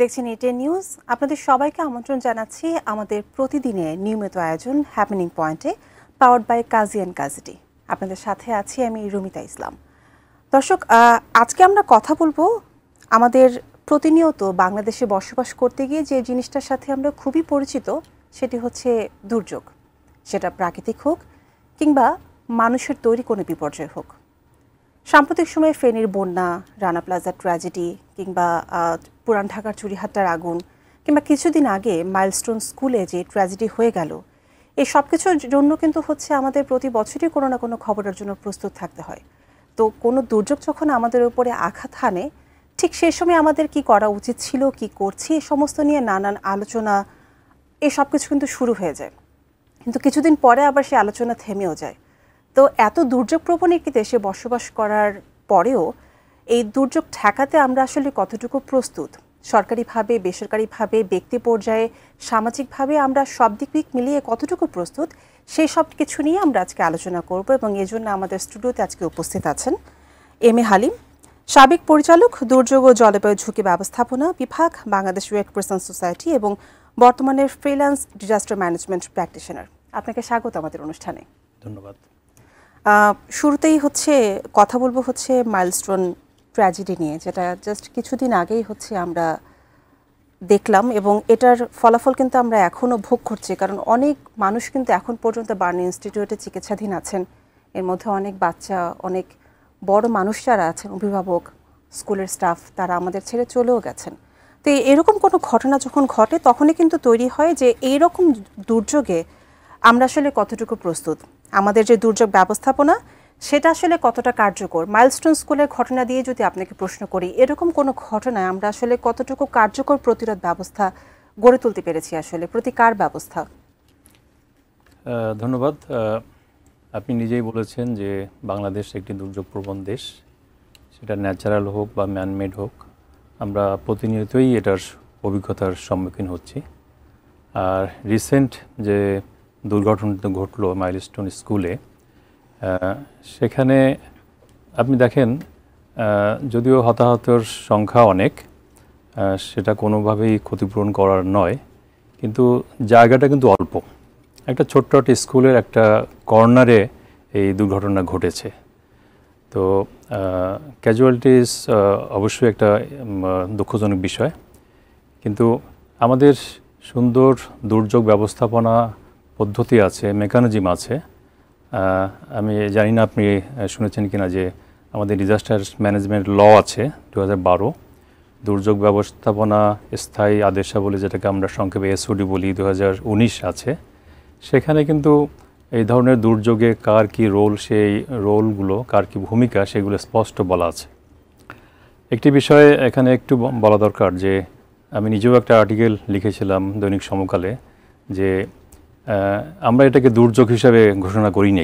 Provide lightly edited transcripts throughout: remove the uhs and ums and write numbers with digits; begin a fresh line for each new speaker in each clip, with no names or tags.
দেখছেন এটেন নিউজ। আপনাদের সবাইকে আমন্ত্রণ জানাচ্ছি আমাদের প্রতিদিনের নিয়মিত আয়োজন হ্যাপেনিং পয়েন্টে, পাওয়ার্ড বাই কাজী অ্যান্ড কাজিটি। আপনাদের সাথে আছি আমি রুমিতা ইসলাম। দর্শক, আজকে আমরা কথা বলবো আমাদের প্রতিনিয়ত বাংলাদেশে বসবাস করতে গিয়ে যে জিনিসটার সাথে আমরা খুবই পরিচিত, সেটি হচ্ছে দুর্যোগ। সেটা প্রাকৃতিক হোক কিংবা মানুষের তৈরি কোনো বিপর্যয় হোক। সাম্প্রতিক সময়ে ফেনীর বন্যা, রানা প্লাজার ট্র্যাজেডি কিংবা পুরান ঢাকার চুরিহাট্টার আগুন কিংবা কিছুদিন আগে মাইলস্টোন স্কুলে যে ট্র্যাজেডি হয়ে গেল, এই সব কিছুর জন্য কিন্তু হচ্ছে আমাদের প্রতি বছরই কোনো না কোনো খবরের জন্য প্রস্তুত থাকতে হয়। তো কোনো দুর্যোগ যখন আমাদের উপরে আঘাত হানে, ঠিক সেই সময় আমাদের কি করা উচিত ছিল, কি করছি, এই সমস্ত নিয়ে নানান আলোচনা, এই সব কিছু কিন্তু শুরু হয়ে যায়। কিন্তু কিছুদিন পরে আবার সেই আলোচনা থেমেও যায়। তো এত দুর্যোগপ্রবণ একটি দেশে বসবাস করার পরেও এই দুর্যোগ ঠেকাতে আমরা আসলে কতটুকু প্রস্তুত, সরকারিভাবে, বেসরকারিভাবে, ব্যক্তি পর্যায়ে, সামাজিকভাবে আমরা সব দিক মিলিয়ে কতটুকু প্রস্তুত, সেই সব কিছু নিয়ে আমরা আজকে আলোচনা করব। এবং এজন্য আমাদের স্টুডিওতে আজকে উপস্থিত আছেন এম এ হালিম, সাবেক পরিচালক, দুর্যোগ ও জলবায়ু ঝুঁকি ব্যবস্থাপনা বিভাগ, বাংলাদেশ রেড ক্রিসেন্ট সোসাইটি এবং বর্তমানে ফ্রিল্যান্স ডিজাস্টার ম্যানেজমেন্ট প্র্যাকটিশনার। আপনাকে স্বাগত আমাদের অনুষ্ঠানে।
ধন্যবাদ।
শুরুতেই হচ্ছে কথা বলবো হচ্ছে মাইলস্টোন ট্র্যাজেডি নিয়ে, যেটা জাস্ট কিছুদিন আগেই হচ্ছে আমরা দেখলাম এবং এটার ফলাফল কিন্তু আমরা এখনও ভোগ করছি। কারণ অনেক মানুষ কিন্তু এখন পর্যন্ত বার্ন ইনস্টিটিউটে চিকিৎসাধীন আছেন। এর মধ্যে অনেক বাচ্চা, অনেক বড় মানুষ যারা আছেন, অভিভাবক, স্কুলের স্টাফ, তারা আমাদের ছেড়ে চলেও গেছেন। তো এরকম কোনো ঘটনা যখন ঘটে তখনই কিন্তু তৈরি হয় যে এইরকম দুর্যোগে আমরা আসলে কতটুকু প্রস্তুত, আমাদের যে দুর্যোগ ব্যবস্থাপনা সেটা আসলে কতটা কার্যকর। মাইলস্টোন স্কুলের ঘটনা দিয়ে যদি আপনাকে প্রশ্ন করি, এরকম কোনো ঘটনায় আমরা আসলে কতটুকু কার্যকর প্রতিরোধ ব্যবস্থা গড়ে তুলতে পেরেছি, আসলে প্রতিকার ব্যবস্থা?
ধন্যবাদ। আপনি নিজেই বলেছেন যে বাংলাদেশ একটি দুর্যোগপ্রবণ দেশ, সেটা ন্যাচারাল হোক বা ম্যানমেড হোক, আমরা প্রতিনিয়তই এটার অভিজ্ঞতার সম্মুখীন হচ্ছি। আর রিসেন্ট যে দুর্ঘটনাটা ঘটলো মাইলস্টোন স্কুলে, সেখানে আপনি দেখেন যদিও হতাহতের সংখ্যা অনেক, সেটা কোনোভাবেই ক্ষতিপূরণ করার নয়, কিন্তু জায়গাটা কিন্তু অল্প। একটা ছোট্ট একটা স্কুলের একটা কর্নারে এই দুর্ঘটনা ঘটেছে। তো ক্যাজুয়ালিটিস অবশ্যই একটা দুঃখজনক বিষয়, কিন্তু আমাদের সুন্দর দুর্যোগ ব্যবস্থাপনা পদ্ধতি আছে, মেকানিজম আছে। আমি জানি না আপনি শুনেছেন কিনা যে আমাদের ডিজাস্টার ম্যানেজমেন্ট ল আছে 2012, দুর্যোগ ব্যবস্থাপনা স্থায়ী আদেশাবলী, যেটাকে আমরা সংক্ষেপে এসওডি বলি, 2019 আছে। সেখানে কিন্তু এই ধরনের দুর্যোগে কার কি রোল, সেই রোলগুলো, কার কি ভূমিকা, সেগুলো স্পষ্ট বলা আছে। একটি বিষয়ে এখানে একটু বলা দরকার যে আমি নিজেও একটা আর্টিকেল লিখেছিলাম দৈনিক সমকালে যে আমরা এটাকে দুর্যোগ হিসাবে ঘোষণা করি না,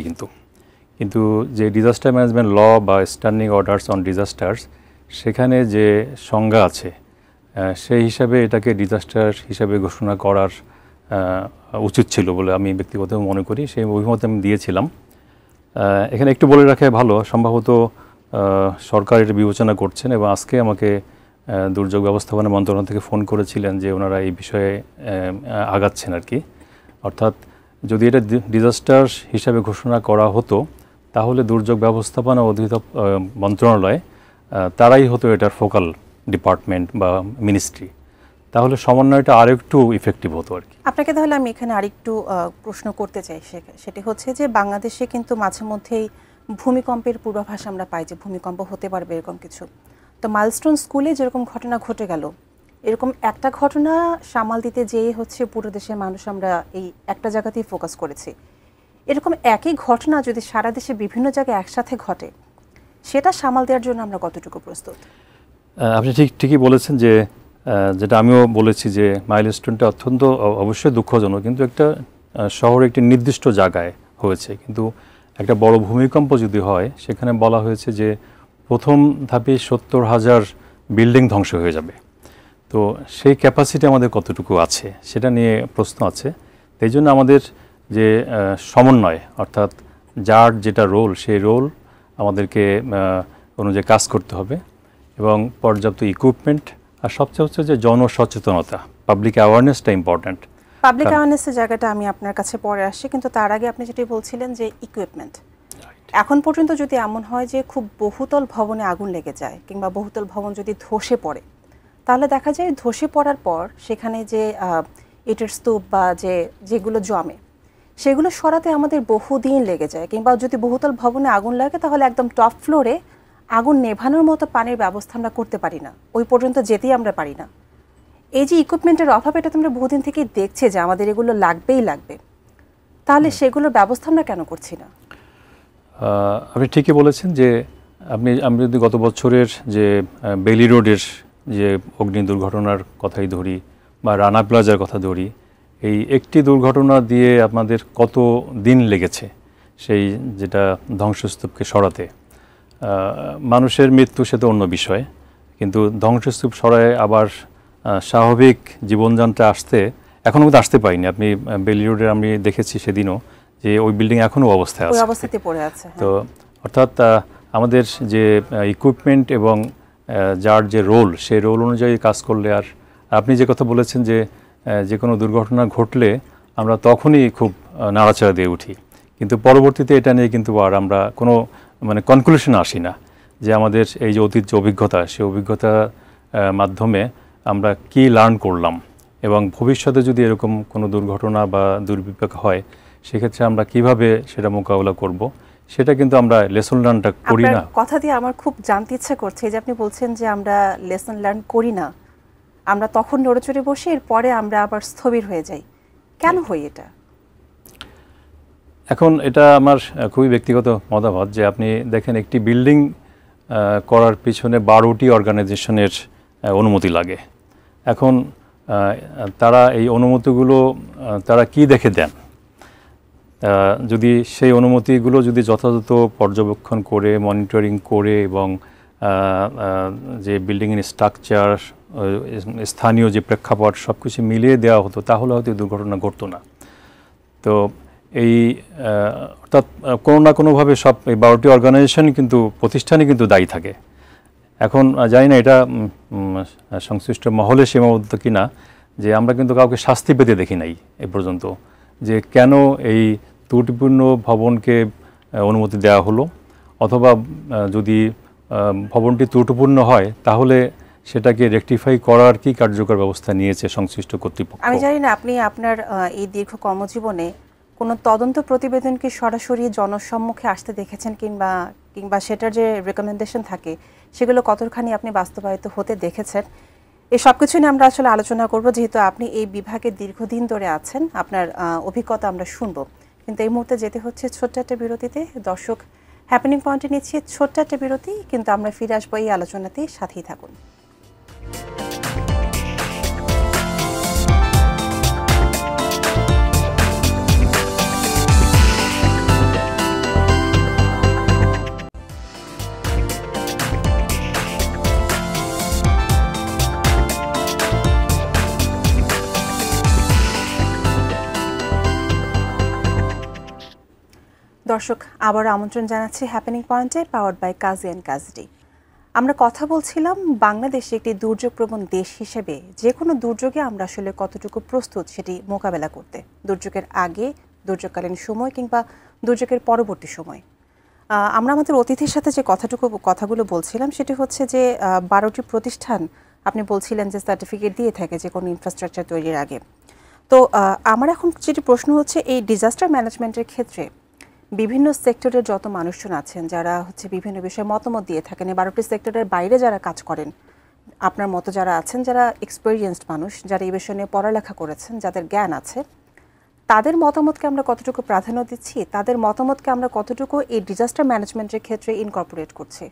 কিন্তু যে ডিজাস্টার ম্যানেজমেন্ট ল বা স্ট্যান্ডিং অর্ডারস অন ডিজাস্টার্স, সেখানে যে সংজ্ঞা আছে সেই হিসাবে এটাকে ডিজাস্টার হিসাবে ঘোষণা করার উচিত ছিল বলে আমি ব্যক্তিগতভাবে মনে করি। সেই অভিমত আমি দিয়েছিলাম। এখানে একটু বলে রাখা ভালো, সম্ভবত সরকার এটা বিবেচনা করছেন এবং আজকে আমাকে দুর্যোগ ব্যবস্থাপনা মন্ত্রণালয় থেকে ফোন করেছিলেন যে ওনারা এই বিষয়ে আগাচ্ছেন আর কি। অর্থাৎ যদি এটা ডিজাস্টার হিসাবে ঘোষণা করা হতো তাহলে দুর্যোগ ব্যবস্থাপনা মন্ত্রণালয় তারাই হতো এটার ফোকাল ডিপার্টমেন্ট বা মিনিস্ট্রি, তাহলে সমন্বয়টা আরেকটু ইফেক্টিভ হতো আর কি।
আপনাকে তাহলে আমি এখানে আরেকটু প্রশ্ন করতে চাই, সেটি হচ্ছে যে বাংলাদেশে কিন্তু মাঝে মধ্যেই ভূমিকম্পের পূর্বাভাস আমরা পাই যে ভূমিকম্প হতে পারবে এরকম কিছু। তো মাইলস্টোন স্কুলে যেরকম ঘটনা ঘটে গেল, এরকম একটা ঘটনা সামাল দিতে যেয়ে হচ্ছে পুরো দেশের মানুষ আমরা এই একটা জায়গাতেই ফোকাস করেছি। এরকম একই ঘটনা যদি সারা দেশে বিভিন্ন জায়গায় একসাথে ঘটে, সেটা সামাল দেওয়ার জন্য আমরা কতটুকু প্রস্তুত?
আপনি ঠিকই বলেছেন যে যেটা আমিও বলেছি যে মাইলস্টোনটা অত্যন্ত অবশ্যই দুঃখজনক, কিন্তু একটা শহরে একটি নির্দিষ্ট জায়গায় হয়েছে। কিন্তু একটা বড় ভূমিকম্প যদি হয়, সেখানে বলা হয়েছে যে প্রথম ধাপে 70,000 বিল্ডিং ধ্বংস হয়ে যাবে। তো সেই ক্যাপাসিটি আমাদের কতটুকু আছে সেটা নিয়ে প্রশ্ন আছে। এই জন্য আমাদের যে সমন্বয়, অর্থাৎ যার যেটা রোল, সেই রোল আমাদেরকে অনুযায়ী কাজ করতে হবে এবং পর্যাপ্ত ইকুইপমেন্ট আর সবচেয়ে হচ্ছে যে জনসচেতনতা, পাবলিক অ্যাওয়ারনেসটা ইম্পর্ট্যান্ট।
পাবলিক অ্যাওয়ারনেসের জায়গাটা আমি আপনার কাছে পরে আসছি, কিন্তু তার আগে আপনি যেটি বলছিলেন যে ইকুইপমেন্ট, এখন পর্যন্ত যদি এমন হয় যে খুব বহুতল ভবনে আগুন লেগে যায় কিংবা বহুতল ভবন যদি ধসে পড়ে, তাহলে দেখা যায় ধসে পড়ার পর সেখানে যে ইটের স্তূপ বা যেগুলো জমে সেগুলো সরাতে আমাদের বহুদিন লেগে যায়, কিংবা যদি বহুতল ভবনে আগুন লাগে তাহলে একদম টপ ফ্লোরে আগুন নেভানোর মতো পানির ব্যবস্থা আমরা করতে পারি না, ওই পর্যন্ত যেতেই আমরা পারি না। এই যে ইকুইপমেন্টের অভাব, এটা তোমরা বহুদিন থেকেই দেখছে যে আমাদের এগুলো লাগবেই লাগবে, তাহলে সেগুলোর ব্যবস্থা আমরা কেন করছি না?
আপনি ঠিকই বলেছেন যে আমি যদি গত বছরের যে বেলি রোডের যে অগ্নি দুর্ঘটনার কথাই ধরি বা রানা প্লাজার কথা ধরি, এই একটি দুর্ঘটনা দিয়ে আপনাদের কত দিন লেগেছে সেই যেটা ধ্বংসস্তূপকে সরাতে। মানুষের মৃত্যু সে তো অন্য বিষয়, কিন্তু ধ্বংসস্তূপ সরায় আবার স্বাভাবিক জীবনযানটা আসতে এখনও কিন্তু আসতে পারিনি। আপনি বেলি রোডের আমি দেখেছি সেদিনও যে ওই বিল্ডিং এখনও অবস্থায় আছে,
ওই অবস্থাতে পড়ে আছে।
তো অর্থাৎ আমাদের যে ইকুইপমেন্ট এবং যার যে রোল, সেই রোল অনুযায়ী কাজ করলে। আর আপনি যে কথা বলেছেন যে কোনো দুর্ঘটনা ঘটলে আমরা তখনই খুব নাড়াচাড়া দিয়ে উঠি, কিন্তু পরবর্তীতে এটা নিয়ে কিন্তু আর আমরা কোনো কনক্লুশনে আসি না যে আমাদের এই যে অতীত যে অভিজ্ঞতা, সেই অভিজ্ঞতার মাধ্যমে আমরা কি লার্ন করলাম, এবং ভবিষ্যতে যদি এরকম কোনো দুর্ঘটনা বা দুর্বিপাক হয় সেক্ষেত্রে আমরা কিভাবে সেটা মোকাবেলা করব, সেটা কিন্তু আমরা লেসন লার্নটা করি না।
কথা দিয়ে আমার খুব জানতে ইচ্ছা করছে যে আপনি বলছেন যে আমরা লেসন লার্ন করি না, আমরা তখন নড়েচড়ে বসে এরপরে আমরা আবার স্থবির হয়ে যাই, কেন হই এটা?
এখন এটা আমার খুবই ব্যক্তিগত মতামত যে আপনি দেখেন একটি বিল্ডিং করার পিছনে 12টি অর্গানাইজেশনের অনুমতি লাগে। এখন তারা এই অনুমতিগুলো তারা কি দেখে দেন, যদি সেই অনুমতিগুলো যদি যথাযথ পর্যবেক্ষণ করে মনিটরিং করে এবং যে বিল্ডিংয়ের স্ট্রাকচার, স্থানীয় যে প্রেক্ষাপট সব কিছু মিলিয়ে দেওয়া হতো, তাহলে হয়তো দুর্ঘটনা ঘটতো না। তো এই অর্থাৎ কোনো না কোনোভাবে সব এই 12টি অর্গানাইজেশন কিন্তু প্রতিষ্ঠানই কিন্তু দায়ী থাকে। এখন জানি না এটা সংশ্লিষ্ট মহলে সীমাবদ্ধ কিনা, যে আমরা কিন্তু কাউকে শাস্তি পেতে দেখি নাই এ পর্যন্ত, যে কেন এই ত্রুটিপূর্ণ ভবনকে অনুমতি দেওয়া হলো, অথবা যদি ভবনটি ত্রুটিপূর্ণ হয় তাহলে সেটাকে রেকটিফাই করার কি কার্যকর ব্যবস্থা নিয়েছে সংশ্লিষ্ট কর্তৃপক্ষ।
আমি জানি না আপনি আপনার এই দীর্ঘ কর্মজীবনে কোনো তদন্ত প্রতিবেদন কি সরাসরি জনসম্মুখে আসতে দেখেছেন, কিংবা সেটার যে রেকমেন্ডেশন থাকে সেগুলো কতখানি আপনি বাস্তবায়িত হতে দেখেছেন? এই সব কিছু নিয়ে আমরা আসলে আলোচনা করব, যেহেতু আপনি এই বিভাগে দীর্ঘদিন ধরে আছেন, আপনার অভিজ্ঞতা আমরা শুনব। কিন্তু এই মুহূর্তে যেতে হচ্ছে ছোট্ট একটা বিরতিতে। দর্শক, হ্যাপেনিং পয়েন্টে নিচ্ছি ছোট্ট একটা বিরতি, কিন্তু আমরা ফিরে আসবো এই আলোচনাতে, সাথেই থাকুন। দর্শক, আবার আমন্ত্রণ জানাচ্ছি হ্যাপেনিং পয়েন্টে, পাওয়ার্ড বাই কাজী অ্যান্ড কাজডি। আমরা কথা বলছিলাম বাংলাদেশ একটি দুর্যোগপ্রবণ দেশ হিসেবে যে কোনো দুর্যোগে আমরা আসলে কতটুকু প্রস্তুত সেটি মোকাবেলা করতে, দুর্যোগের আগে, দুর্যোগকালীন সময় কিংবা দুর্যোগের পরবর্তী সময়। আমরা আমাদের অতিথির সাথে যে কথাগুলো বলছিলাম সেটি হচ্ছে যে 12টি প্রতিষ্ঠান আপনি বলছিলেন যে সার্টিফিকেট দিয়ে থাকে যে কোনো ইনফ্রাস্ট্রাকচার তৈরির আগে। তো আমার এখন যেটি প্রশ্ন হচ্ছে, এই ডিজাস্টার ম্যানেজমেন্টের ক্ষেত্রে বিভিন্ন সেক্টরের যত মানুষজন আছেন যারা হচ্ছে বিভিন্ন বিষয়ে মতামত দিয়ে থাকেন, এই 12টি সেক্টরের বাইরে যারা কাজ করেন, আপনার মতো যারা আছেন, যারা এক্সপেরিয়েন্সড মানুষ, যারা এই বিষয় নিয়ে পড়ালেখা করেছেন, যাদের জ্ঞান আছে, তাদের মতামতকে আমরা কতটুকু প্রাধান্য দিচ্ছি, তাদের মতামতকে আমরা কতটুকু এই ডিজাস্টার ম্যানেজমেন্টের ক্ষেত্রে ইনকর্পোরেট করছি?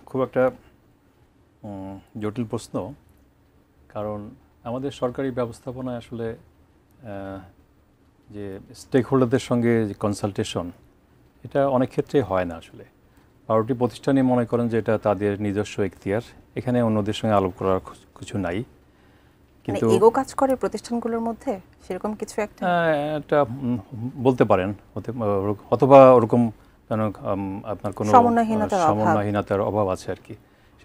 খুব একটা জটিল প্রশ্ন, কারণ আমাদের সরকারি ব্যবস্থাপনায় আসলে যে স্টেক হোল্ডারদের সঙ্গে যে কনসালটেশন, এটা অনেক ক্ষেত্রে হয় না। আসলে 12টি প্রতিষ্ঠানই মনে করেন যে এটা তাদের নিজস্ব এখতিয়ার, এখানে অন্যদের সঙ্গে আলাপ করার কিছু নাই।
কিন্তু ইগো কাজ করে প্রতিষ্ঠানগুলোর মধ্যে, সেরকম কিছু একটা
বলতে পারেন, অথবা ওরকম আপনার কোনো সমন্বয়হীনতার অভাব আছে আর কি।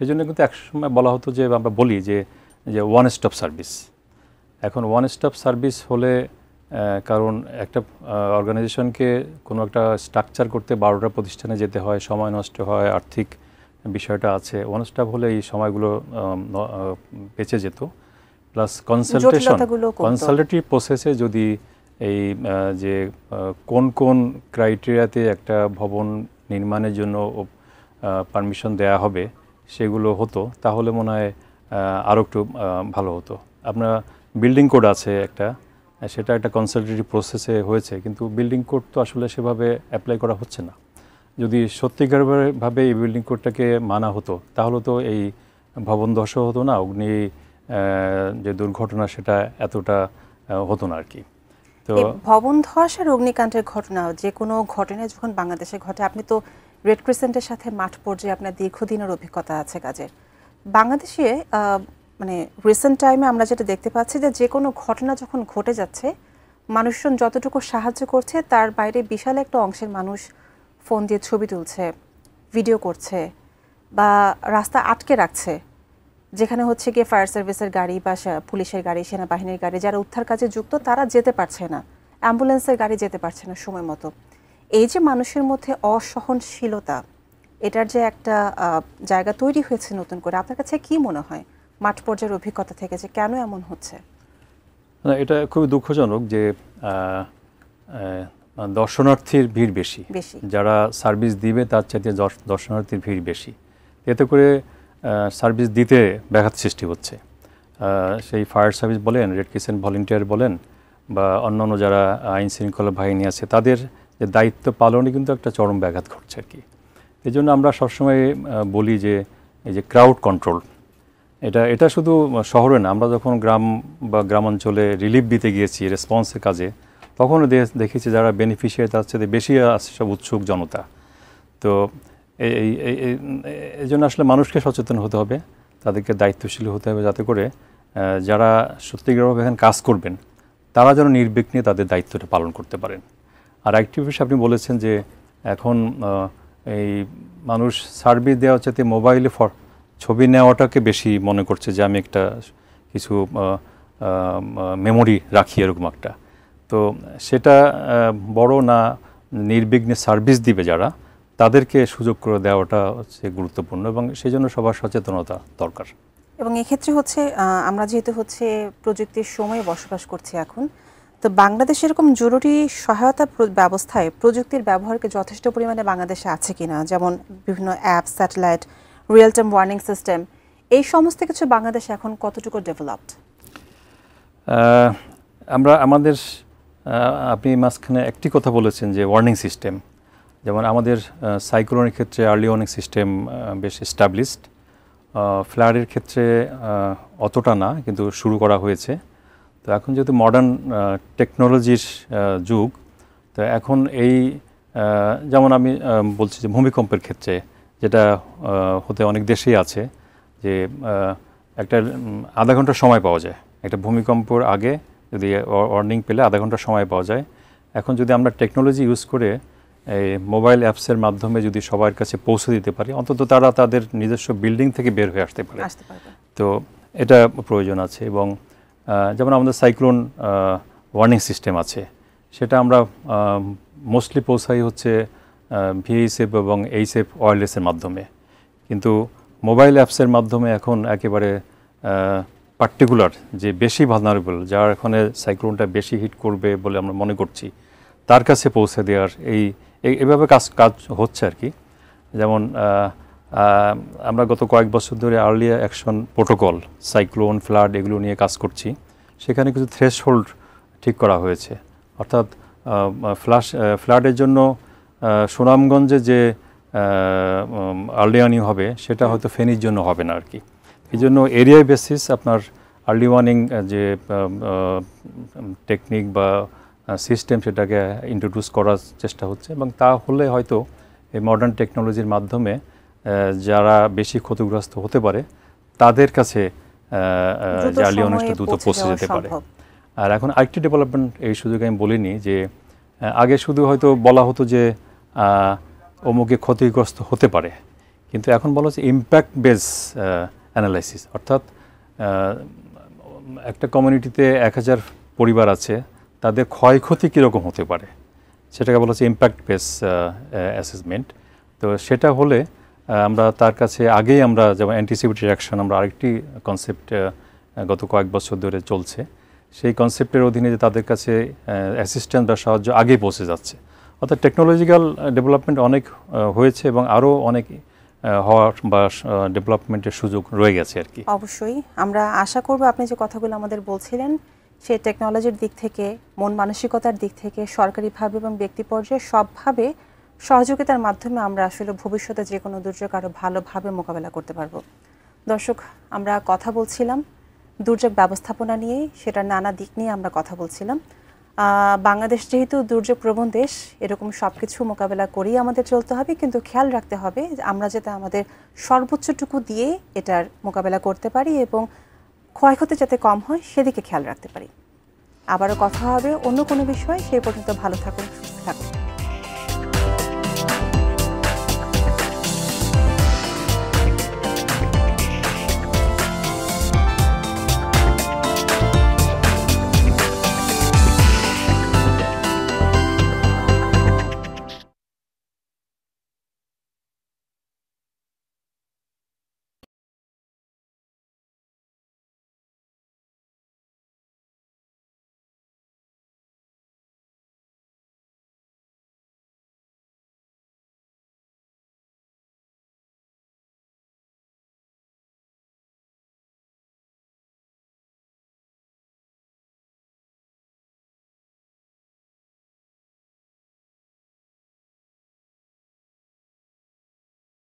সেই জন্য কিন্তু একসময় বলা হতো যে আমরা বলি যে ওয়ান স্টপ সার্ভিস। এখন ওয়ান স্টপ সার্ভিস হলে কারণ একটা অর্গানাইজেশনকে কোনো একটা স্ট্রাকচার করতে 12টা প্রতিষ্ঠানে যেতে হয়, সময় নষ্ট হয়, আর্থিক বিষয়টা আছে। ওয়ান স্টপ হলে এই সময়গুলো বেঁচে যেত। প্লাস কনসালটেটিভ প্রসেসে যদি এই যে কোন কোন ক্রাইটেরিয়াতে একটা ভবন নির্মাণের জন্য পারমিশন দেয়া হবে সেগুলো হতো, তাহলে মনে হয় আরও একটু ভালো হতো। আপনার বিল্ডিং কোড আছে একটা, সেটা একটা কনসালটেটিভ প্রসেসে হয়েছে, কিন্তু বিল্ডিং কোড তো আসলে সেভাবে অ্যাপ্লাই করা হচ্ছে না। যদি সত্যিকারভাবে এই বিল্ডিং কোডটাকে মানা হতো তাহলে তো এই ভবন ধস হতো না, অগ্নি যে দুর্ঘটনা সেটা এতটা হতো না আর কি।
তো ভবন ধস আর অগ্নিকাণ্ডের ঘটনা, যে কোনো ঘটনা যখন বাংলাদেশে ঘটে, আপনি তো রেড ক্রিসেন্টের সাথে মাঠ পর্যায়ে আপনার দীর্ঘদিনের অভিজ্ঞতা আছে কাজের। বাংলাদেশে মানে রিসেন্ট টাইমে আমরা যেটা দেখতে পাচ্ছি যে কোনো ঘটনা যখন ঘটে যাচ্ছে, মানুষজন যতটুকু সাহায্য করছে তার বাইরে বিশাল একটা অংশের মানুষ ফোন দিয়ে ছবি তুলছে, ভিডিও করছে, বা রাস্তা আটকে রাখছে, যেখানে হচ্ছে গিয়ে ফায়ার সার্ভিসের গাড়ি বা পুলিশের গাড়ি, সেনাবাহিনীর গাড়ি যারা উদ্ধার কাজে যুক্ত তারা যেতে পারছে না, অ্যাম্বুলেন্সের গাড়ি যেতে পারছে না সময় মতো। এই যে মানুষের মধ্যে অসহনশীলতা, এটার যে একটা জায়গা তৈরি হয়েছে নতুন করে, আপনার কাছে কি মনে হয় মাঠ পর্যায়ের অভিজ্ঞতা থেকে যে কেন এমন হচ্ছে?
এটা খুবই দুঃখজনক যে দর্শনার্থীর ভিড় বেশি, যারা সার্ভিস দিবে তার চাইতে দর্শনার্থীর ভিড় বেশি। এতে করে সার্ভিস দিতে ব্যাঘাত সৃষ্টি হচ্ছে। সেই ফায়ার সার্ভিস বলেন, রেড ক্রিসেন্ট ভলেন্টিয়ার বলেন, বা অন্যান্য যারা আইন শৃঙ্খলা বাহিনী আছে, তাদের যে দায়িত্ব পালনে কিন্তু একটা চরম ব্যাঘাত ঘটছে আর কি। এই জন্য আমরা সবসময় বলি যে এই যে ক্রাউড কন্ট্রোল, এটা শুধু শহরে না, আমরা যখন গ্রাম বা গ্রামাঞ্চলে রিলিফ দিতে গিয়েছি রেসপন্সের কাজে, তখনও দেখেছি যারা বেনিফিশিয়ারি তার সাথে বেশি আছে সব উৎসুক জনতা। তো এই জন্য আসলে মানুষকে সচেতন হতে হবে, তাদেরকে দায়িত্বশীল হতে হবে, যাতে করে যারা সত্যিকারভাবে এখানে কাজ করবেন তারা যেন নির্বিঘ্নে তাদের দায়িত্বটা পালন করতে পারেন। আর একটি বিষয় আপনি বলেছেন যে এখন এই মানুষ সার্ভিস দেওয়ার চাইতে মোবাইলে ছবি নেওয়াটাকে বেশি মনে করছে, যে আমি একটা কিছু মেমোরি রাখি এরকম একটা। তো সেটা বড় না, নির্বিঘ্নে সার্ভিস দিবে যারা, তাদেরকে সুযোগ করে দেওয়াটা হচ্ছে গুরুত্বপূর্ণ, এবং সেই জন্য সবার সচেতনতা দরকার।
এবং এক্ষেত্রে হচ্ছে আমরা যেহেতু হচ্ছে প্রযুক্তির সময়ে বসবাস করছি এখন, তো বাংলাদেশে এরকম জরুরি সহায়তা ব্যবস্থায় প্রযুক্তির ব্যবহারকে যথেষ্ট পরিমাণে বাংলাদেশে আছে কিনা, যেমন বিভিন্ন app, satellite, real time warning system, এই সমস্ত কিছু বাংলাদেশে এখন কতটুকু ডেভেলপড?
আমাদের আপনি মাঝখানে একটি কথা বলেছেন যে ওয়ার্নিং সিস্টেম, যেমন আমাদের সাইক্লোনের ক্ষেত্রে আর্লি ওয়ার্নিং সিস্টেম বেশ এস্টাবলিশড। ফ্লাডের ক্ষেত্রে অতটা না, কিন্তু শুরু করা হয়েছে। তো এখন যেহেতু মডার্ন টেকনোলজির যুগ, তো এখন এই যেমন আমি বলছি যে ভূমিকম্পের ক্ষেত্রে যেটা হতে অনেক দেশেই আছে, যে একটা আধা ঘন্টা সময় পাওয়া যায়, একটা ভূমিকম্পর আগে যদি ওয়ার্নিং পেলে আধা ঘন্টা সময় পাওয়া যায়। এখন যদি আমরা টেকনোলজি ইউজ করে এই মোবাইল অ্যাপসের মাধ্যমে যদি সবার কাছে পৌঁছে দিতে পারি, অন্তত তারা তাদের নিজস্ব বিল্ডিং থেকে বের হয়ে আসতে পারে। তো এটা প্রয়োজন আছে। এবং যেমন আমাদের সাইক্লোন ওয়ার্নিং সিস্টেম আছে, সেটা আমরা মোস্টলি পৌঁছাই হচ্ছে ভিএইচএফ এবং এইচএফ ওয়্যারলেসের মাধ্যমে, কিন্তু মোবাইল অ্যাপসের মাধ্যমে এখন একেবারে পার্টিকুলার যে বেশি ভালনারেবল, যার এখানে সাইক্লোনটা বেশি হিট করবে বলে আমরা মনে করছি, তার কাছে পৌঁছে দেওয়ার এইভাবে কাজ হচ্ছে আর কি। যেমন আমরা গত কয়েক বছর ধরে early action protocol, cyclone, flood এগুলো নিয়ে কাজ করছি। সেখানে কিছু থ্রেশহোল্ড ঠিক করা হয়েছে, অর্থাৎ ফ্লাডের জন্য সুনামগঞ্জে যে আর্লি ওয়ার্নিং হবে সেটা হয়তো ফেনীর জন্য হবে না আর কি। এই জন্য এরিয়া বেসিস আপনার আর্লি ওয়ার্নিং যে টেকনিক বা সিস্টেম সেটাকে ইন্ট্রোডিউস করার চেষ্টা হচ্ছে, এবং তা হলে হয়তো এই মডার্ন টেকনোলজির মাধ্যমে যারা বেশি ক্ষতিগ্রস্ত হতে পারে তাদের কাছে যে আর্লি ওয়ার্নিংটা দ্রুত পৌঁছে যেতে পারে। আর এখন আরেকটি ডেভেলপমেন্ট এই সুযোগে আমি বলিনি, যে আগে শুধু হয়তো বলা হতো যে অমুকে ক্ষতিগ্রস্ত হতে পারে, কিন্তু এখন বলা হচ্ছে ইম্প্যাক্ট বেস অ্যানালাইসিস, অর্থাৎ একটা কমিউনিটিতে 1000 পরিবার আছে, তাদের ক্ষয়ক্ষতি কীরকম হতে পারে সেটাকে বলা হচ্ছে ইম্প্যাক্ট বেস অ্যাসেসমেন্ট। তো সেটা হলে আমরা তার কাছে আগেই আমরা যেমন অ্যান্টিসিপেটরি অ্যাকশন, আমরা আরেকটি কনসেপ্ট গত কয়েক বছর ধরে চলছে, সেই কনসেপ্টের অধীনে যে তাদের কাছে অ্যাসিস্ট্যান্স বা সাহায্য আগেই পৌঁছে যাচ্ছে। অর্থাৎ টেকনোলজিক্যাল ডেভেলপমেন্ট অনেক হয়েছে এবং আরও অনেক হওয়ার বা ডেভেলপমেন্টের সুযোগ রয়ে গেছে আর কি।
অবশ্যই আমরা আশা করব আপনি যে কথাগুলো আমাদের বলছিলেন সেই টেকনোলজির দিক থেকে, মন মানসিকতার দিক থেকে, সরকারিভাবে এবং ব্যক্তি পর্যায়ে সবভাবে সহযোগিতার মাধ্যমে আমরা আসলে ভবিষ্যতে যে কোনো দুর্যোগ আরও ভালোভাবে মোকাবেলা করতে পারবো। দর্শক, আমরা কথা বলছিলাম দুর্যোগ ব্যবস্থাপনা নিয়ে, সেটার নানা দিক নিয়ে আমরা কথা বলছিলাম। বাংলাদেশ যেহেতু দুর্যোগ প্রবণ দেশ, এরকম সব কিছু মোকাবেলা করেই আমাদের চলতে হবে, কিন্তু খেয়াল রাখতে হবে যে আমরা যাতে আমাদের সর্বোচ্চটুকু দিয়ে এটার মোকাবেলা করতে পারি এবং ক্ষয়ক্ষতি যাতে কম হয় সেদিকে খেয়াল রাখতে পারি। আবারও কথা হবে অন্য কোনো বিষয়। সেই পর্যন্ত ভালো থাকুন, সুস্থ থাকুন।